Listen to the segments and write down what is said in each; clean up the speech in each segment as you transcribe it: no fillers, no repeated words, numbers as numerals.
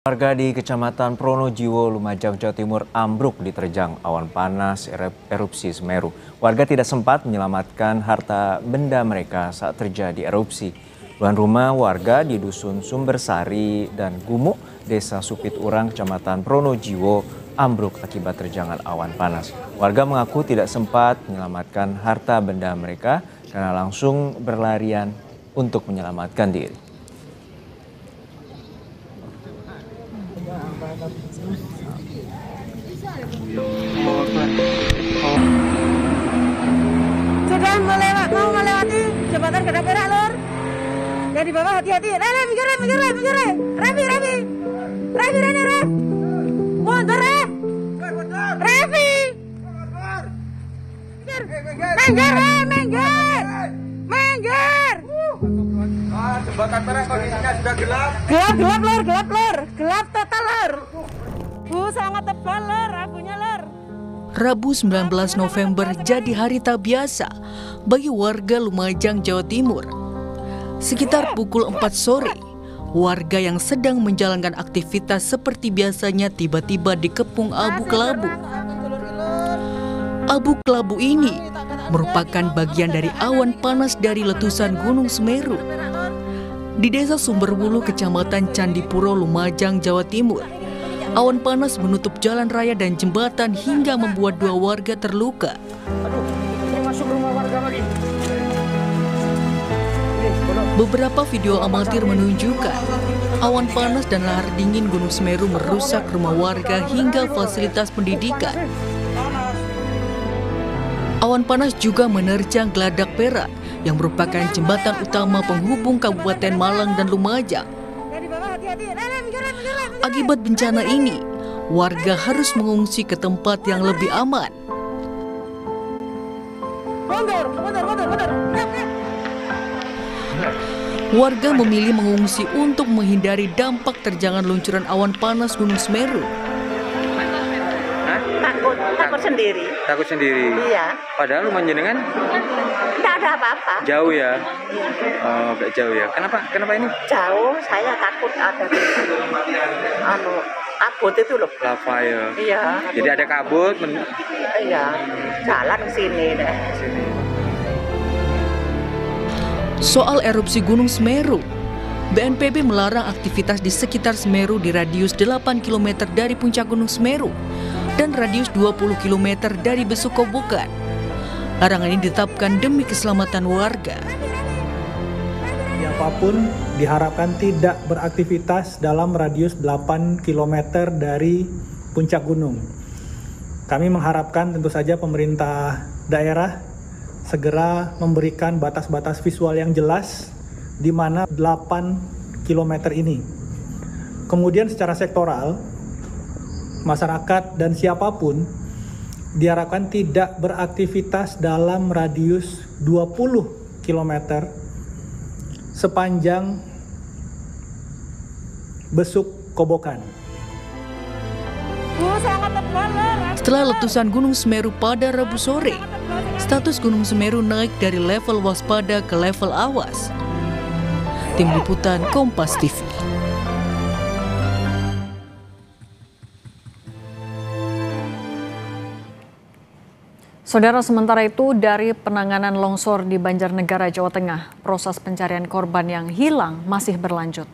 Warga di Kecamatan Pronojiwo, Lumajang, Jawa Timur ambruk diterjang awan panas erupsi Semeru. Warga tidak sempat menyelamatkan harta benda mereka saat terjadi erupsi. Puluhan rumah warga di Dusun Sumbersari dan Gumuk, Desa Supit Urang, Kecamatan Pronojiwo ambruk akibat terjangan awan panas. Warga mengaku tidak sempat menyelamatkan harta benda mereka karena langsung berlarian untuk menyelamatkan diri. Sudah mau melewati jembatan Gedang Perak, Lur. Yang di bawah hati-hati. Minggir. Mundur, Revi. Minggir. Jembatan Perak kondisinya sudah gelap. Gelap, Lur. Gelap total, Lur. Sangat tebal, Lur, abunya, Lur. Rabu 19 November jadi hari tak biasa bagi warga Lumajang, Jawa Timur. Sekitar pukul 4 sore, warga yang sedang menjalankan aktivitas seperti biasanya tiba-tiba dikepung abu kelabu. Abu kelabu ini merupakan bagian dari awan panas dari letusan Gunung Semeru di Desa Sumberwulu, Kecamatan Candipuro, Lumajang, Jawa Timur. Awan panas menutup jalan raya dan jembatan hingga membuat 2 warga terluka. Beberapa video amatir menunjukkan awan panas dan lahar dingin Gunung Semeru merusak rumah warga hingga fasilitas pendidikan. Awan panas juga menerjang Geladak Perak yang merupakan jembatan utama penghubung Kabupaten Malang dan Lumajang. Akibat bencana ini, warga harus mengungsi ke tempat yang lebih aman. Warga memilih mengungsi untuk menghindari dampak terjangan luncuran awan panas Gunung Semeru. Takut sendiri. Takut sendiri? Iya. Padahal rumah jenengan? Tidak ada apa-apa. Jauh ya? Oh, agak jauh ya. Kenapa ini? Jauh, saya takut ada kabut itu loh. Lava ya? Iya. Jadi ada kabut? Iya, jalan ke sini deh. Soal erupsi Gunung Semeru, BNPB melarang aktivitas di sekitar Semeru di radius 8 km dari puncak Gunung Semeru dan radius 20 km dari Besuk Kobokan. Larangan ini ditetapkan demi keselamatan warga. Siapapun diharapkan tidak beraktivitas dalam radius 8 km dari puncak gunung. Kami mengharapkan tentu saja pemerintah daerah segera memberikan batas-batas visual yang jelas di mana 8 km ini. Kemudian secara sektoral, masyarakat dan siapapun diharapkan tidak beraktivitas dalam radius 20 km sepanjang Besuk Kobokan. Setelah letusan Gunung Semeru pada Rabu sore, status Gunung Semeru naik dari level waspada ke level awas. Tim Liputan Kompas TV. Saudara, sementara itu dari penanganan longsor di Banjarnegara, Jawa Tengah, proses pencarian korban yang hilang masih berlanjut.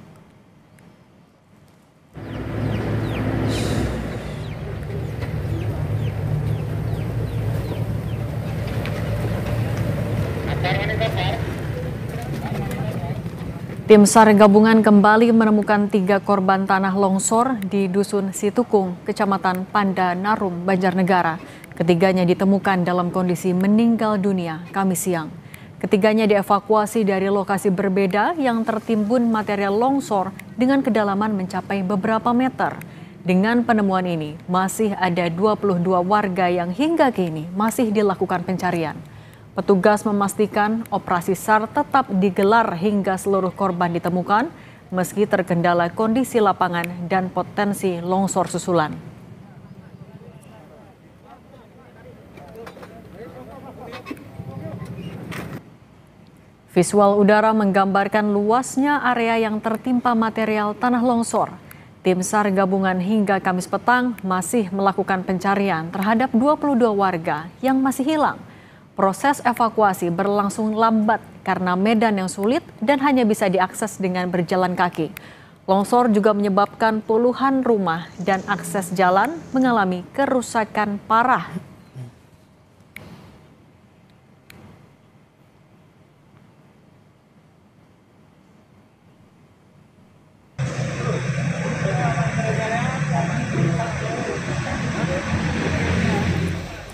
Tim SAR gabungan kembali menemukan 3 korban tanah longsor di Dusun Situkung, Kecamatan Pandanarum, Banjarnegara. Ketiganya ditemukan dalam kondisi meninggal dunia Kamis siang. Ketiganya dievakuasi dari lokasi berbeda yang tertimbun material longsor dengan kedalaman mencapai beberapa meter. Dengan penemuan ini, masih ada 22 warga yang hingga kini masih dilakukan pencarian. Petugas memastikan operasi SAR tetap digelar hingga seluruh korban ditemukan, meski terkendala kondisi lapangan dan potensi longsor susulan. Visual udara menggambarkan luasnya area yang tertimpa material tanah longsor. Tim SAR gabungan hingga Kamis petang masih melakukan pencarian terhadap 22 warga yang masih hilang. Proses evakuasi berlangsung lambat karena medan yang sulit dan hanya bisa diakses dengan berjalan kaki. Longsor juga menyebabkan puluhan rumah dan akses jalan mengalami kerusakan parah.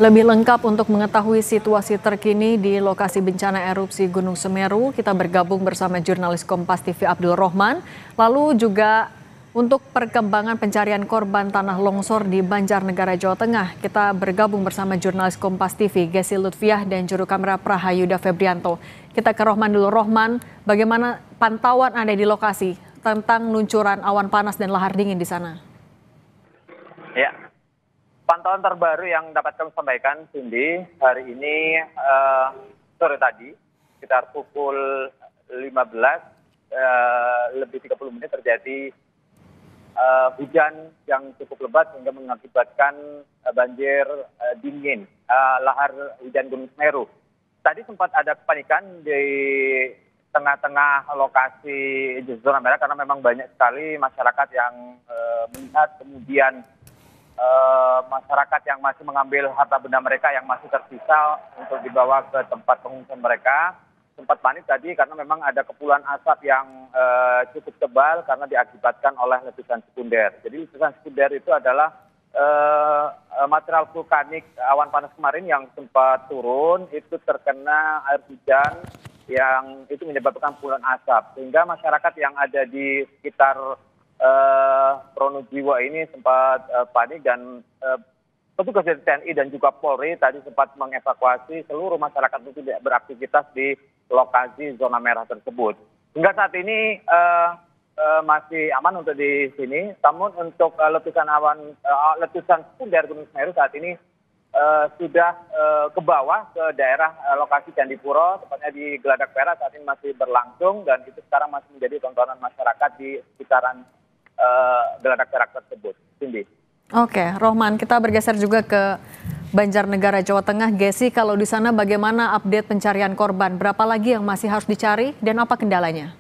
Lebih lengkap untuk mengetahui situasi terkini di lokasi bencana erupsi Gunung Semeru, kita bergabung bersama jurnalis Kompas TV Abdul Rohman. Lalu juga untuk perkembangan pencarian korban tanah longsor di Banjarnegara, Jawa Tengah, kita bergabung bersama jurnalis Kompas TV Gesi Lutfiah dan juru kamera Prahayuda Febrianto. Kita ke Rohman dulu. Rohman, bagaimana pantauan Anda di lokasi tentang luncuran awan panas dan lahar dingin di sana? Ya, pantauan terbaru yang dapat kami sampaikan, Cindy, hari ini sore tadi sekitar pukul 15 lebih 30 menit terjadi hujan yang cukup lebat sehingga mengakibatkan banjir dingin lahar hujan Gunung Semeru. Tadi sempat ada kepanikan di tengah-tengah lokasi zona merah karena memang banyak sekali masyarakat yang melihat, kemudian masyarakat yang masih mengambil harta benda mereka yang masih tersisa untuk dibawa ke tempat pengungsian mereka. Sempat panik tadi karena memang ada kepulan asap yang cukup tebal karena diakibatkan oleh letusan sekunder. Jadi letusan sekunder itu adalah material vulkanik awan panas kemarin yang sempat turun, itu terkena air hujan yang itu menyebabkan kepulan asap. Sehingga masyarakat yang ada di sekitar Pronojiwo ini sempat panik dan petugas dari TNI dan juga Polri tadi sempat mengevakuasi seluruh masyarakat itu tidak beraktivitas di lokasi zona merah tersebut. Hingga saat ini masih aman untuk di sini, namun untuk letusan sekunder Gunung Semeru saat ini sudah ke bawah ke daerah lokasi Candipuro, tepatnya di Geladak Perak saat ini masih berlangsung dan itu sekarang masih menjadi tontonan masyarakat di sekitaran Geladak Perak tersebut. Cindy. Oke, Rohman, kita bergeser juga ke Banjarnegara, Jawa Tengah. Gesi, kalau di sana bagaimana update pencarian korban? Berapa lagi yang masih harus dicari dan apa kendalanya?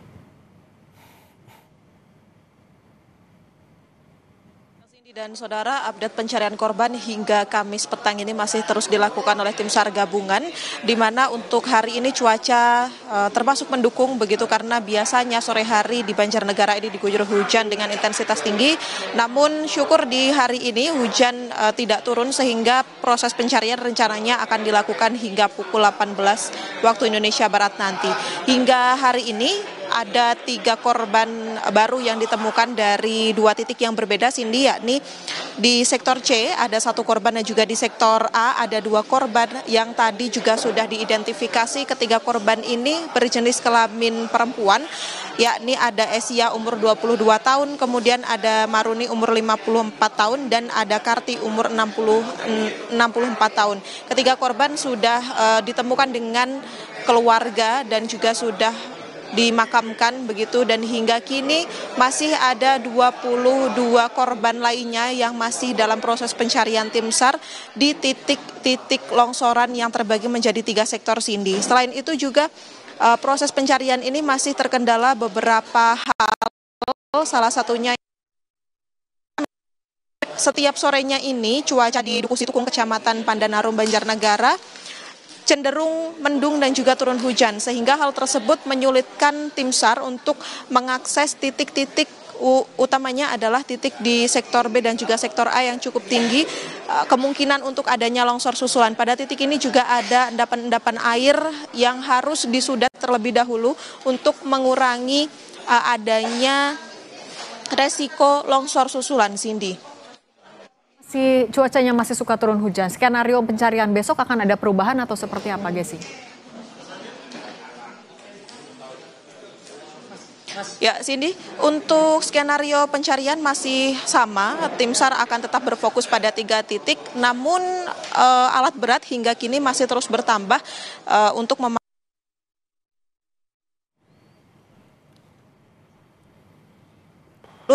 Dan saudara, update pencarian korban hingga Kamis petang ini masih terus dilakukan oleh tim SAR gabungan, di mana untuk hari ini cuaca termasuk mendukung begitu karena biasanya sore hari di Banjarnegara ini diguyur hujan dengan intensitas tinggi. Namun syukur di hari ini hujan tidak turun sehingga proses pencarian rencananya akan dilakukan hingga pukul 18 waktu Indonesia Barat nanti. Hingga hari ini ada 3 korban baru yang ditemukan dari 2 titik yang berbeda, Cindy, yakni di sektor C ada 1 korban dan juga di sektor A ada 2 korban yang tadi juga sudah diidentifikasi. Ketiga korban ini berjenis kelamin perempuan, yakni ada Esia umur 22 tahun, kemudian ada Maruni umur 54 tahun dan ada Karti umur 64 tahun. Ketiga korban sudah ditemukan dengan keluarga dan juga sudah dimakamkan begitu, dan hingga kini masih ada 22 korban lainnya yang masih dalam proses pencarian tim SAR di titik-titik longsoran yang terbagi menjadi 3 sektor, Cindy. Selain itu juga proses pencarian ini masih terkendala beberapa hal, salah satunya setiap sorenya ini cuaca di Duku Situkung, Kecamatan Pandanarum, Banjarnegara cenderung mendung dan juga turun hujan, sehingga hal tersebut menyulitkan tim SAR untuk mengakses titik-titik utamanya adalah titik di sektor B dan juga sektor A yang cukup tinggi, kemungkinan untuk adanya longsor susulan. Pada titik ini juga ada endapan-endapan air yang harus disudat terlebih dahulu untuk mengurangi adanya resiko longsor susulan, Cindy. Si cuacanya masih suka turun hujan. Skenario pencarian besok akan ada perubahan atau seperti apa, Gesi? Ya, Cindy, untuk skenario pencarian masih sama. Tim SAR akan tetap berfokus pada 3 titik. Namun alat berat hingga kini masih terus bertambah untuk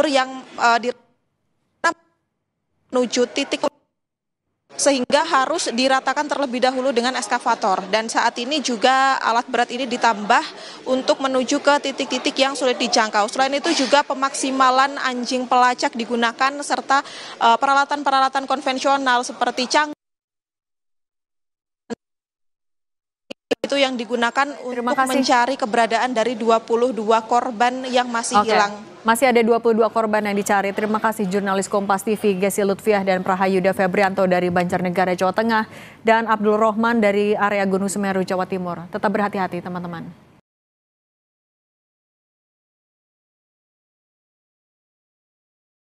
yang di menuju titik sehingga harus diratakan terlebih dahulu dengan eskavator, dan saat ini juga alat berat ini ditambah untuk menuju ke titik-titik yang sulit dijangkau. Selain itu juga pemaksimalan anjing pelacak digunakan serta peralatan-peralatan konvensional seperti cangkul itu yang digunakan untuk mencari keberadaan dari 22 korban yang masih hilang. Masih ada 22 korban yang dicari. Terima kasih jurnalis Kompas TV Gesi Lutfiah dan Prahayuda Febrianto dari Banjarnegara, Jawa Tengah, dan Abdul Rohman dari area Gunung Semeru, Jawa Timur. Tetap berhati-hati teman-teman.